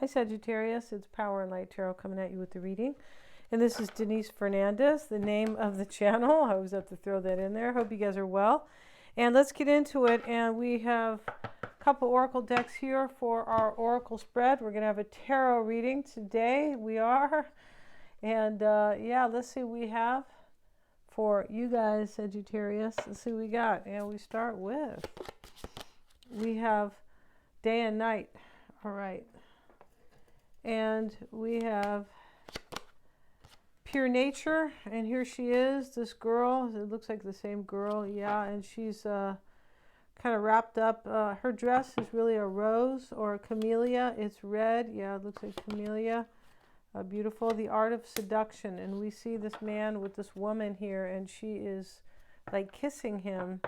Hi Sagittarius, it's Power and Light Tarot coming at you with the reading. And this is Denise Fernandez, the name of the channel. I always have to throw that in there. Hope you guys are well. And let's get into it. And we have a couple oracle decks here for our oracle spread. We're going to have a tarot reading today. We are. And yeah, let's see what we have for you guys, Sagittarius. Let's see what we got. And we start with, we have day and night. All right. And we have pure nature, and here she is, this girl. It looks like the same girl, yeah, and she's kind of wrapped up. Her dress is really a rose or a camellia. It's red, yeah, it looks like camellia. Beautiful. The art of seduction, and we see this man with this woman here, and she is like kissing him,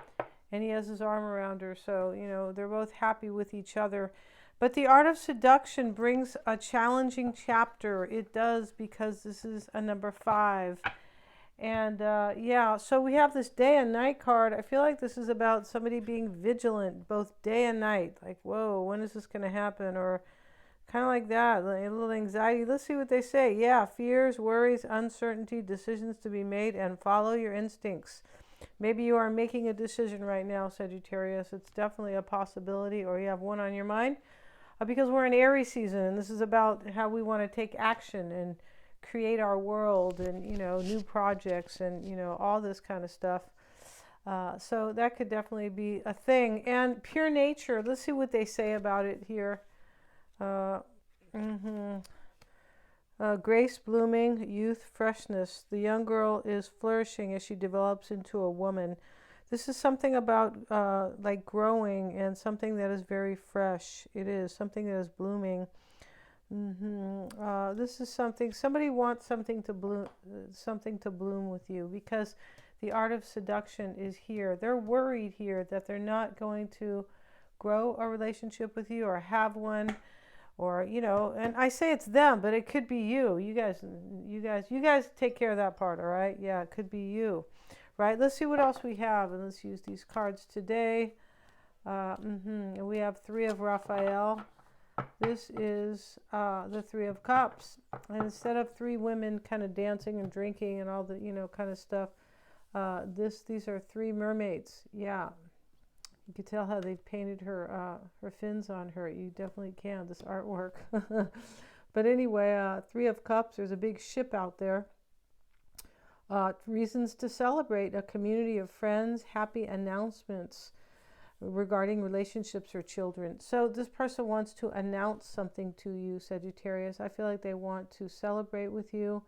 and he has his arm around her, so you know they're both happy with each other. But the art of seduction brings a challenging chapter. It does, because this is a number 5. And yeah, so we have this day and night card. I feel like this is about somebody being vigilant both day and night. Like, whoa, when is this going to happen? Or kind of like that, like a little anxiety. Let's see what they say. Yeah, fears, worries, uncertainty, decisions to be made, and follow your instincts. Maybe you are making a decision right now, Sagittarius. It's definitely a possibility, or you have one on your mind. Because we're in Aries season, and this is about how we want to take action and create our world, and you know, new projects, and you know, all this kind of stuff. So that could definitely be a thing. And pure nature, let's see what they say about it here. Grace blooming, youth, freshness. The young girl is flourishing as she develops into a woman. This is something about like growing, and something that is very fresh. It is something that is blooming. This is something, somebody wants something to bloom with you, because the art of seduction is here. They're worried here that they're not going to grow a relationship with you, or have one, or you know. And I say it's them, but it could be you. You guys take care of that part. All right. Yeah, it could be you. Right, let's see what else we have, and let's use these cards today. And we have 3 of Raphael. This is the 3 of Cups, and instead of 3 women kind of dancing and drinking and all the kind of stuff, these are 3 mermaids. Yeah, you can tell how they've painted her fins on her. You definitely can, this artwork. But anyway, 3 of Cups. There's a big ship out there. Reasons to celebrate, a community of friends, happy announcements regarding relationships or children. So this person wants to announce something to you, Sagittarius. I feel like they want to celebrate with you.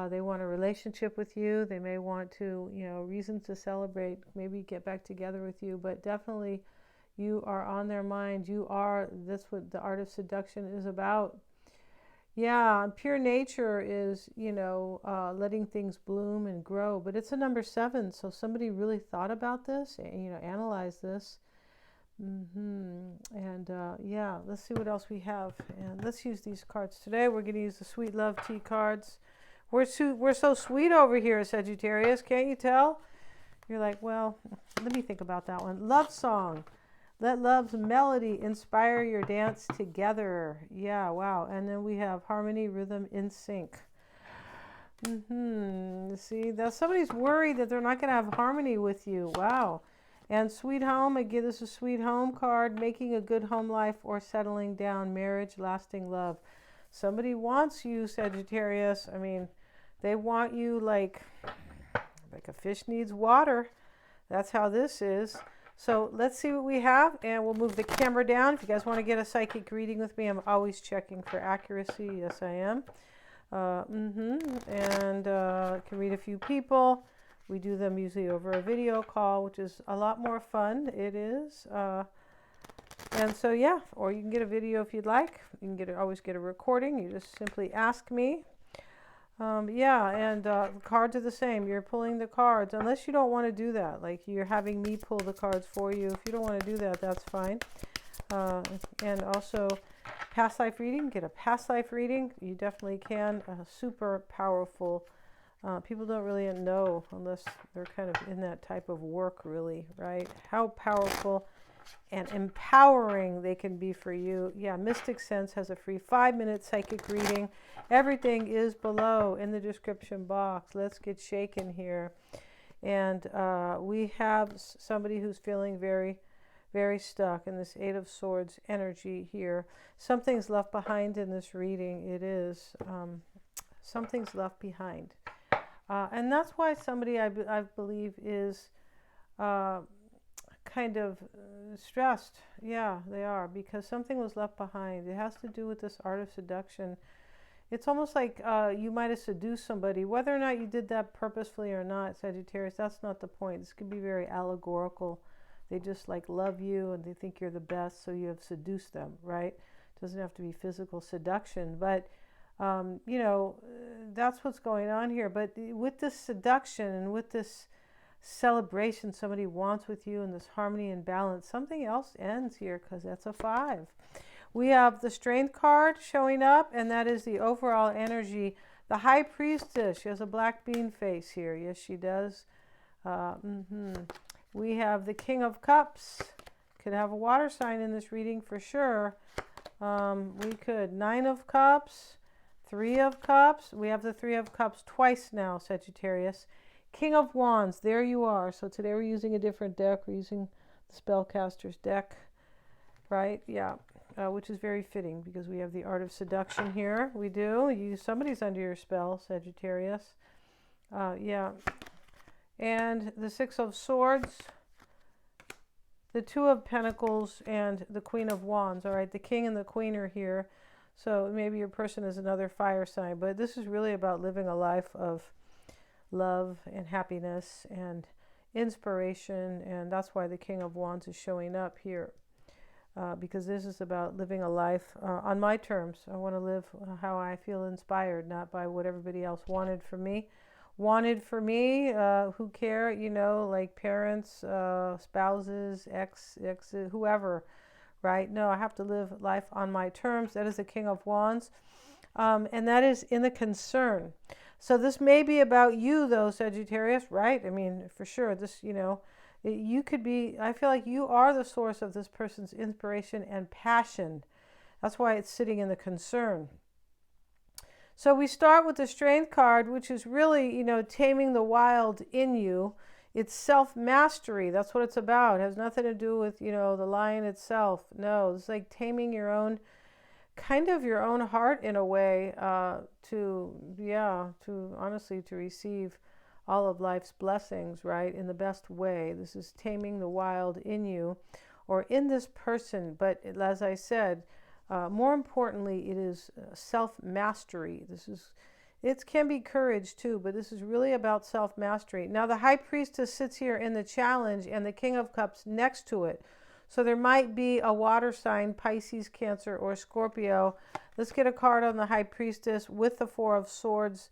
They want a relationship with you. They may want to, reasons to celebrate, maybe get back together with you, but definitely you are on their mind. That's what the art of seduction is about. Yeah, pure nature is, letting things bloom and grow. But it's a number 7, so somebody really thought about this, and, analyzed this. And yeah, let's see what else we have. And let's use these cards today. We're going to use the Sweet Love Tea cards. We're so sweet over here, Sagittarius. Can't you tell? You're like, well, let me think about that one. Love song. Let love's melody inspire your dance together. Yeah, wow. And then we have harmony, rhythm, in sync. See, that somebody's worried that they're not going to have harmony with you. Wow. And sweet home, again, this is a sweet home card, making a good home life or settling down, marriage, lasting love. Somebody wants you, Sagittarius. I mean, they want you like a fish needs water. That's how this is. So let's see what we have, and we'll move the camera down. If you guys want to get a psychic reading with me, I'm always checking for accuracy. Yes, I am. And can read a few people. We do them usually over a video call, which is a lot more fun. It is. And so, yeah, or you can get a video if you'd like. You can always get a recording. You just simply ask me. Yeah, and the cards are the same. You're pulling the cards, unless you don't want to do that. Like, you're having me pull the cards for you. If you don't want to do that, that's fine. And also, past life reading. Get a past life reading. You definitely can. Super powerful. People don't really know unless they're kind of in that type of work, really, right? How powerful and empowering they can be for you. Yeah, Mystic Sense has a free 5-minute psychic reading. Everything is below in the description box. Let's get shaken here. And we have somebody who's feeling very, very stuck in this Eight of Swords energy here. Something's left behind in this reading. It is. Something's left behind. And that's why somebody, I believe, is kind of stressed. Yeah, they are, because something was left behind. It has to do with this art of seduction. It's almost like you might have seduced somebody. Whether or not you did that purposefully or not, Sagittarius, that's not the point. This could be very allegorical. They just like love you and they think you're the best, so you have seduced them, right? It doesn't have to be physical seduction, but you know, that's what's going on here. But with this seduction and with this celebration somebody wants with you and this harmony and balance, something else ends here, because that's a 5. We have the Strength card showing up, and that is the overall energy. The High Priestess, she has a black bean face here. Yes, she does. We have the King of Cups. Could have a water sign in this reading for sure. We could. 9 of Cups, 3 of Cups. We have the 3 of Cups twice now, Sagittarius. King of Wands, there you are. So today we're using a different deck. We're using the Spellcaster's deck, right? Yeah, which is very fitting because we have the art of seduction here. We do. Somebody's under your spell, Sagittarius. Yeah. And the 6 of Swords, the 2 of Pentacles, and the Queen of Wands. All right, the King and the Queen are here. So maybe your person is another fire sign. But this is really about living a life of love and happiness and inspiration, and that's why the King of Wands is showing up here, because this is about living a life on my terms. I want to live how I feel inspired, not by what everybody else wanted for me. Who care, you know, like parents, spouses, exes, whoever, right? No, I have to live life on my terms. That is the King of Wands, and that is in the concern. So this may be about you, though, Sagittarius, right? I mean, for sure, this, you know, you could be, I feel like you are the source of this person's inspiration and passion. That's why it's sitting in the concern. So we start with the Strength card, which is really, you know, taming the wild in you. It's self-mastery. That's what it's about. It has nothing to do with, you know, the lion itself. No, it's like taming your own, kind of your own heart in a way, to honestly, to receive all of life's blessings, right, in the best way. This is taming the wild in you or in this person. But as I said, more importantly, it is self-mastery. It can be courage too, but this is really about self-mastery. Now the High Priestess sits here in the challenge and the King of Cups next to it. So there might be a water sign, Pisces, Cancer, or Scorpio. Let's get a card on the High Priestess with the 4 of Swords.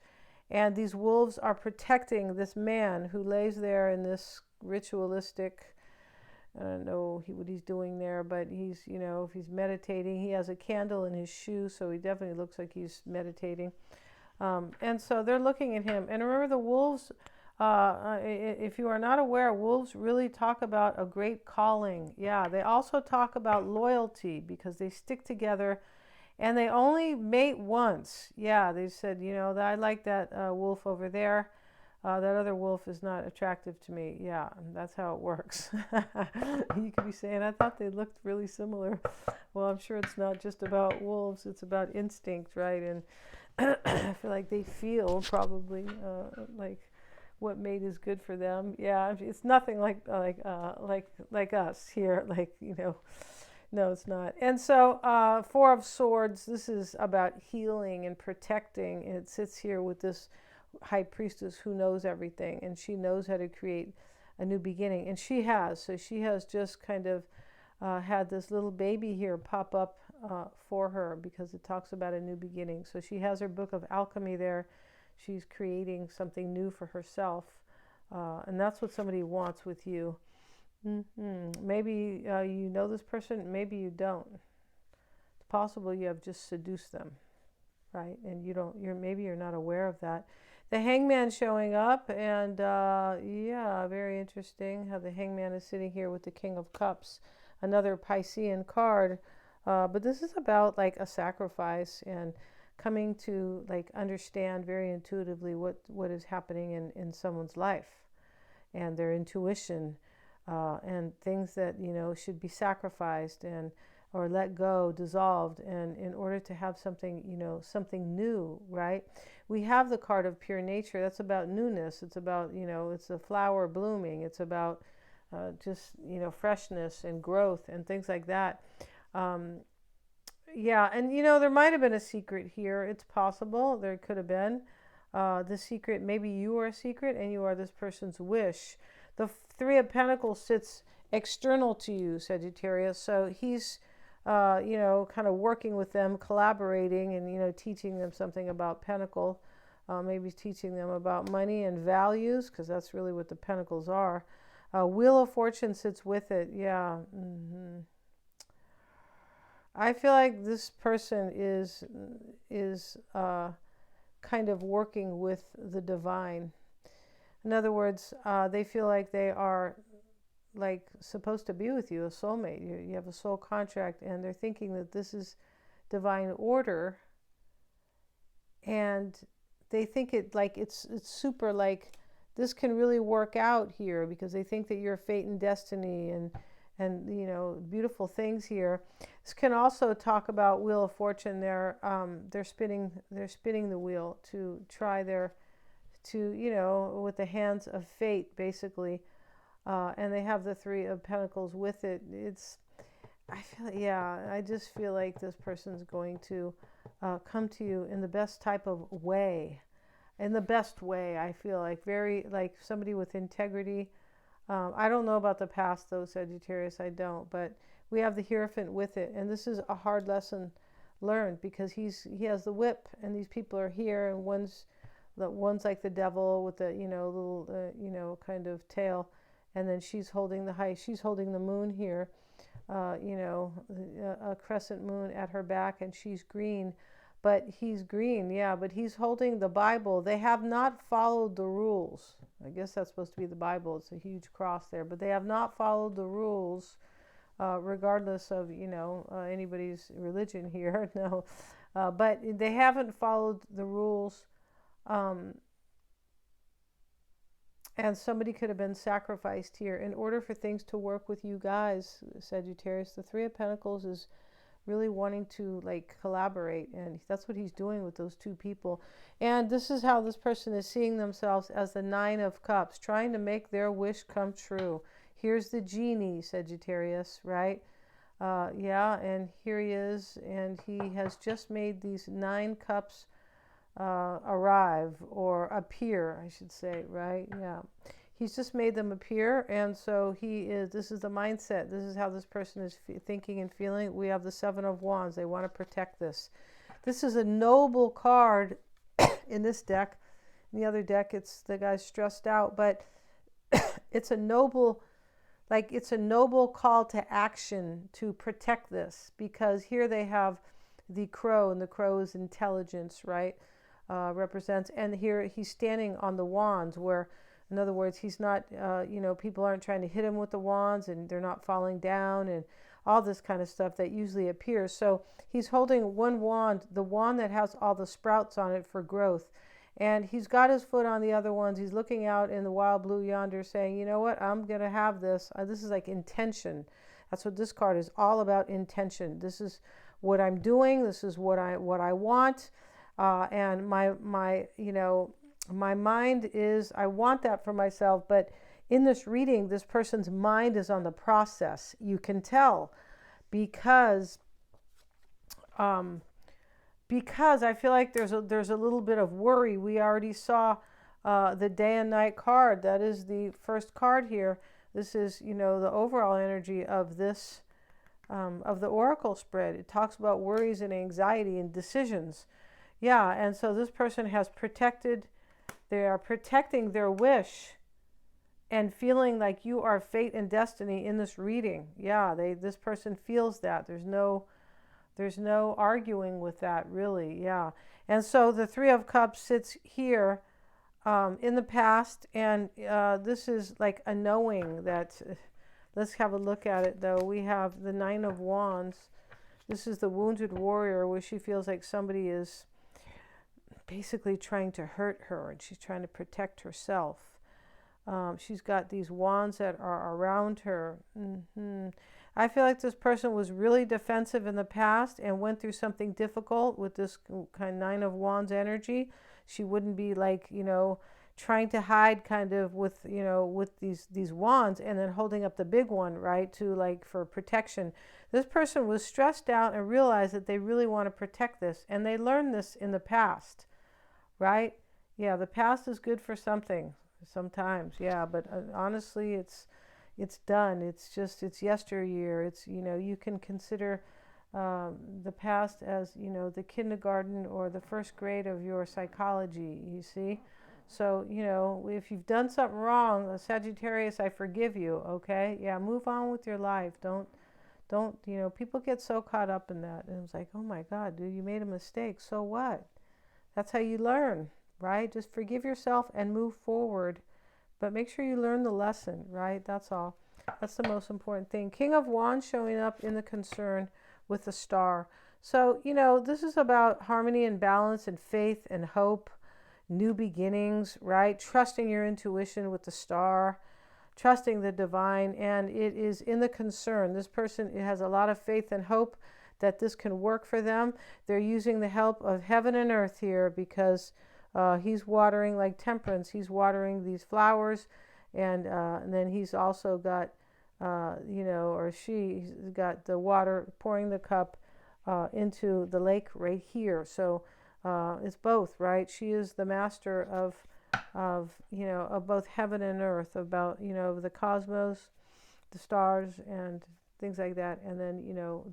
And these wolves are protecting this man who lays there in this ritualistic, I don't know what he's doing there, but he's, you know, if he's meditating, he has a candle in his shoe, so he definitely looks like he's meditating. And so they're looking at him. And remember, the wolves, if you are not aware, wolves really talk about a great calling. Yeah, they also talk about loyalty because they stick together and they only mate once. Yeah, they said, you know, I like that wolf over there. That other wolf is not attractive to me. Yeah, that's how it works. You could be saying, I thought they looked really similar. Well, I'm sure it's not just about wolves. It's about instinct, right? And I feel like they feel probably like what mate is good for them. Yeah, it's nothing like us here. Like, you know, no, it's not. And so 4 of Swords, this is about healing and protecting. And it sits here with this High Priestess who knows everything, and she knows how to create a new beginning. And she has. So she has just kind of had this little baby here pop up for her because it talks about a new beginning. So she has her book of alchemy there. She's creating something new for herself. And that's what somebody wants with you. Maybe you know this person, maybe you don't. It's possible you have just seduced them, right? And maybe you're not aware of that. The Hangman showing up, and yeah, very interesting how the Hangman is sitting here with the King of Cups. another Piscean card. But this is about like a sacrifice and coming to like understand very intuitively what is happening in someone's life and their intuition, and things that, you know, should be sacrificed and or let go, dissolved, and in order to have something, you know, something new, right? We have the card of pure nature. That's about newness. It's about, you know, it's a flower blooming. It's about just, you know, freshness and growth and things like that. Yeah, and you know, there might have been a secret here. It's possible there could have been the secret. Maybe you are a secret and you are this person's wish. The Three of Pentacles sits external to you, Sagittarius. So he's, you know, kind of working with them, collaborating, and, you know, teaching them something about Pentacle. Maybe teaching them about money and values, because that's really what the Pentacles are. Wheel of Fortune sits with it. Yeah. I feel like this person is kind of working with the divine. In other words, they feel like they are like supposed to be with you, a soulmate. You have a soul contract, and they're thinking that this is divine order, and they think it like it's super, like this can really work out here, because they think that you're fate and destiny and you know, beautiful things here. This can also talk about Wheel of Fortune. They're spinning the wheel to try you know, with the hands of fate, basically. And they have the Three of Pentacles with it. I just feel like this person's going to come to you in the best type of way. In the best way, I feel like very like somebody with integrity. I don't know about the past though, Sagittarius, I don't, but we have the Hierophant with it, and this is a hard lesson learned, because he has the whip, and these people are here, and one's like the devil with the, you know, little you know, kind of tail, and then she's holding the moon here, you know, a crescent moon at her back, and she's green. But he's green, yeah, but he's holding the Bible. They have not followed the rules. I guess that's supposed to be the Bible. It's a huge cross there. But they have not followed the rules, regardless of, you know, anybody's religion here. No. But they haven't followed the rules. And somebody could have been sacrificed here. In order for things to work with you guys, Sagittarius, the Three of Pentacles is really wanting to like collaborate, and that's what he's doing with those two people. And this is how this person is seeing themselves, as the Nine of Cups, trying to make their wish come true. Here's the genie, Sagittarius, right? Yeah, and here he is, and he has just made these 9 cups arrive, or appear, I should say, right? Yeah. He's just made them appear, and so this is the mindset. This is how this person is thinking and feeling. We have the Seven of Wands. They want to protect this. This is a noble card in this deck. In the other deck, it's the guy's stressed out, but it's a noble, like it's a noble call to action to protect this, because here they have the crow, and the crow is intelligence, right? Represents, and here he's standing on the wands, where, in other words, he's not, you know, people aren't trying to hit him with the wands, and they're not falling down, and all this kind of stuff that usually appears. So he's holding one wand, the wand that has all the sprouts on it for growth. And he's got his foot on the other ones. He's looking out in the wild blue yonder, saying, you know what, I'm going to have this. This is like intention. That's what this card is all about, intention. This is what I'm doing. This is what I want. And my you know, my mind is, I want that for myself. But in this reading, this person's mind is on the process. You can tell, because I feel like there's a little bit of worry. We already saw the day and night card. That is the first card here. This is, you know, the overall energy of this, of the oracle spread. It talks about worries and anxiety and decisions. Yeah, and so this person has protected, they are protecting their wish and feeling like you are fate and destiny in this reading. Yeah, this person feels that. There's no arguing with that, really. Yeah. And so the Three of Cups sits here in the past, and this is like a knowing that Let's have a look at it, though. We have the Nine of Wands. This is the wounded warrior, where she feels like somebody is basically trying to hurt her, and she's trying to protect herself. She's got these wands that are around her. I feel like this person was really defensive in the past and went through something difficult with this kind of Nine of Wands energy. She wouldn't be like, trying to hide kind of with, with these wands and then holding up the big one, right, to like for protection. This person was stressed out and realized that they really want to protect this, and they learned this in the past, right? Yeah, the past is good for something sometimes, yeah, but honestly, it's done. It's yesteryear. It's, you can consider the past as, the kindergarten or the first grade of your psychology, you see. So, if you've done something wrong, Sagittarius, I forgive you, okay? Yeah, move on with your life. Don't, people get so caught up in that. And it's like, oh my God, dude, you made a mistake. So what? That's how you learn, right? Just forgive yourself and move forward. But make sure you learn the lesson, right? That's all. That's the most important thing. King of Wands showing up in the concern with the star. So, this is about harmony and balance and faith and hope, new beginnings, right? Trusting your intuition with the star, trusting the divine, and it is in the concern. This person has a lot of faith and hope that this can work for them. They're using the help of heaven and earth here, because he's watering, like Temperance, he's watering these flowers, and then he's also got, or she's got the water, pouring the cup into the lake right here. So it's both, right? She is the master of both heaven and earth, about, the cosmos, the stars, and things like that, and then,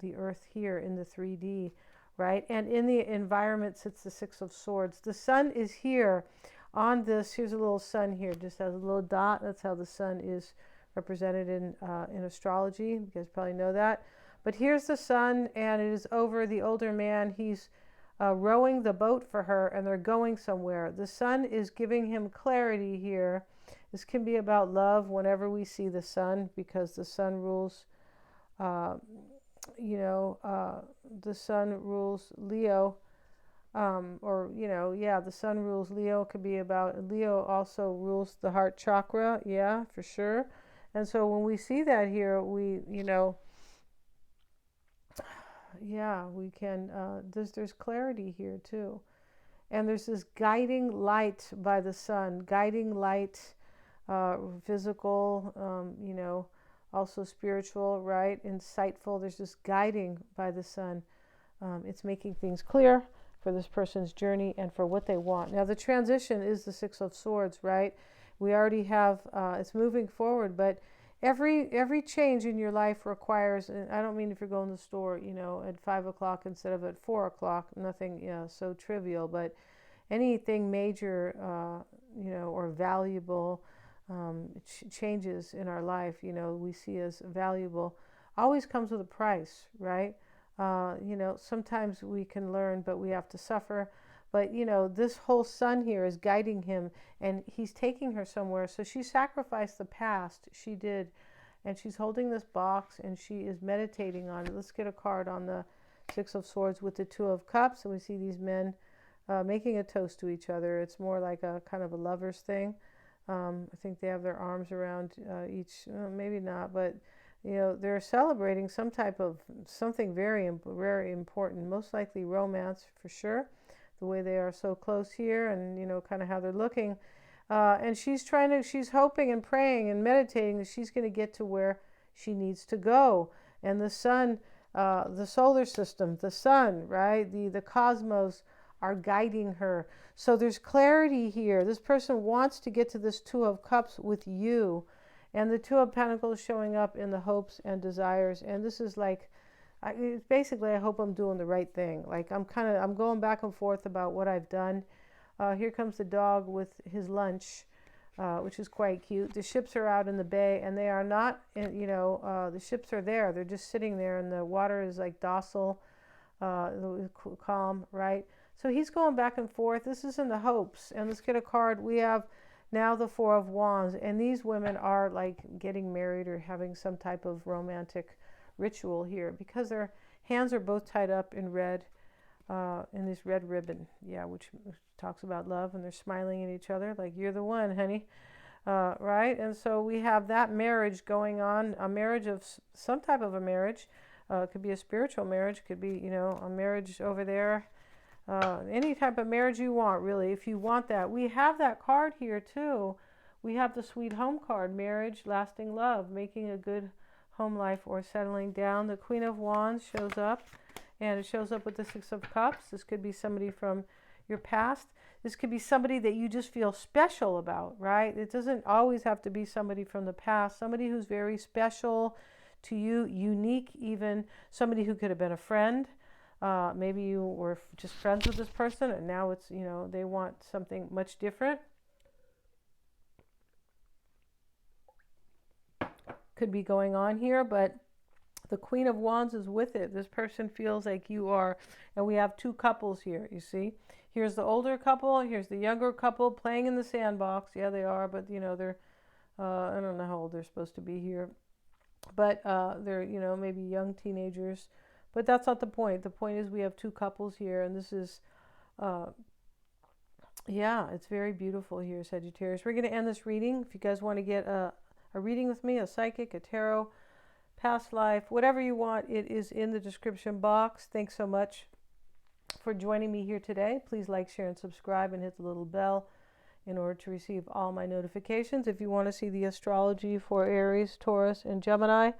the earth here in the 3D, right? And in the environment sits the Six of Swords. The sun is here on this. Here's a little sun here, just has a little dot. That's how the sun is represented in astrology. You guys probably know that. But here's the sun, and it is over the older man. He's rowing the boat for her, and they're going somewhere. The sun is giving him clarity here. This can be about love whenever we see the sun, because the sun rules, the sun rules Leo, the sun rules Leo. Could be about, Leo also rules the heart chakra, yeah, for sure. And so when we see that here, we, we can, there's clarity here too. And there's this guiding light by the sun, guiding light, physical, also spiritual, right? Insightful. There's this guiding by the sun. It's making things clear for this person's journey and for what they want. Now, the transition is the Six of Swords, right? We already have, it's moving forward, but every change in your life requires, and I don't mean if you're going to the store, at 5 o'clock instead of at 4 o'clock, nothing, so trivial, but anything major, or valuable, changes in our life, we see as valuable, always comes with a price, right? Sometimes we can learn, but we have to suffer. But, this whole sun here is guiding him, and he's taking her somewhere. So she sacrificed the past. She did. And she's holding this box, and she is meditating on it. Let's get a card on the Six of Swords with the Two of Cups. And we see these men making a toast to each other. It's more like a kind of a lover's thing. I think they have their arms around each, maybe not, but, they're celebrating some type of something very, very important, most likely romance for sure, the way they are so close here, and, kind of how they're looking. And she's hoping and praying and meditating that she's going to get to where she needs to go. And the sun, the solar system, the sun, right? The cosmos are guiding her. So there's clarity here. This person wants to get to this Two of Cups with you. And the Two of Pentacles showing up in the hopes and desires. And this is like, basically, I hope I'm doing the right thing. Like, I'm going back and forth about what I've done. Here comes the dog with his lunch, which is quite cute. The ships are out in the bay, and they are not, the ships are there. They're just sitting there, and the water is like docile, calm, right? So he's going back and forth. This is in the hopes. And let's get a card. We have Now the Four of Wands, and these women are like getting married or having some type of romantic ritual here because their hands are both tied up in red, in this red ribbon, yeah, which talks about love, and they're smiling at each other like, you're the one, honey, right? And so we have that marriage going on, a marriage of some type of a marriage. It could be a spiritual marriage, could be, you know, a marriage over there. Any type of marriage you want, really, if you want that. We have that card here, too. We have the Sweet Home card, marriage, lasting love, making a good home life or settling down. The Queen of Wands shows up, and it shows up with the Six of Cups. This could be somebody from your past. This could be somebody that you just feel special about, right? It doesn't always have to be somebody from the past. Somebody who's very special to you, unique even. Somebody who could have been a friend. Maybe you were just friends with this person, and now it's, you know, they want something much different. Could be going on here, but the Queen of Wands is with it. This person feels like you are, and we have two couples here, you see. Here's the older couple, here's the younger couple playing in the sandbox. Yeah, they are, but, you know, they're, I don't know how old they're supposed to be here. But they're, you know, maybe young teenagers. But that's not the point. The point is we have two couples here, and this is, yeah, it's very beautiful here, Sagittarius. We're going to end this reading. If you guys want to get a reading with me, a psychic, a tarot, past life, whatever you want, it is in the description box. Thanks so much for joining me here today. Please like, share, and subscribe, and hit the little bell in order to receive all my notifications. If you want to see the astrology for Aries, Taurus, and Gemini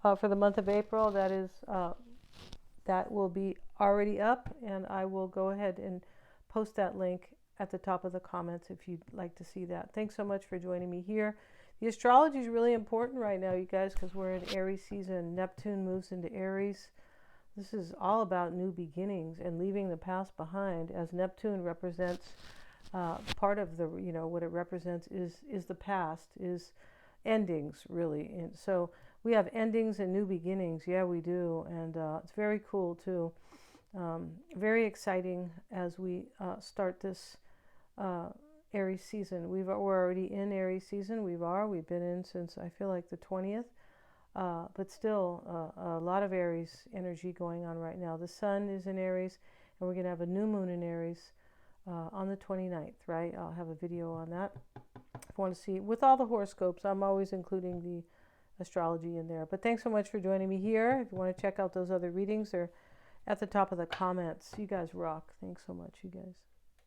for the month of April, that is... that will be already up, and I will go ahead and post that link at the top of the comments if you'd like to see that. Thanks so much for joining me here. The astrology is really important right now, you guys, because we're in Aries season. Neptune moves into Aries. This is all about new beginnings and leaving the past behind, as Neptune represents part of the, you know, what it represents is the past, is endings, really. And so we have endings and new beginnings. Yeah, we do. And it's very cool, too. Very exciting as we start this Aries season. We're already in Aries season. We've been in since, I feel like, the 20th. But still, a lot of Aries energy going on right now. The sun is in Aries, and we're going to have a new moon in Aries on the 29th, right? I'll have a video on that. If you want to see, with all the horoscopes, I'm always including the astrology in there. But thanks so much for joining me here. If you want to check out those other readings, they're at the top of the comments. You guys rock. Thanks so much, you guys.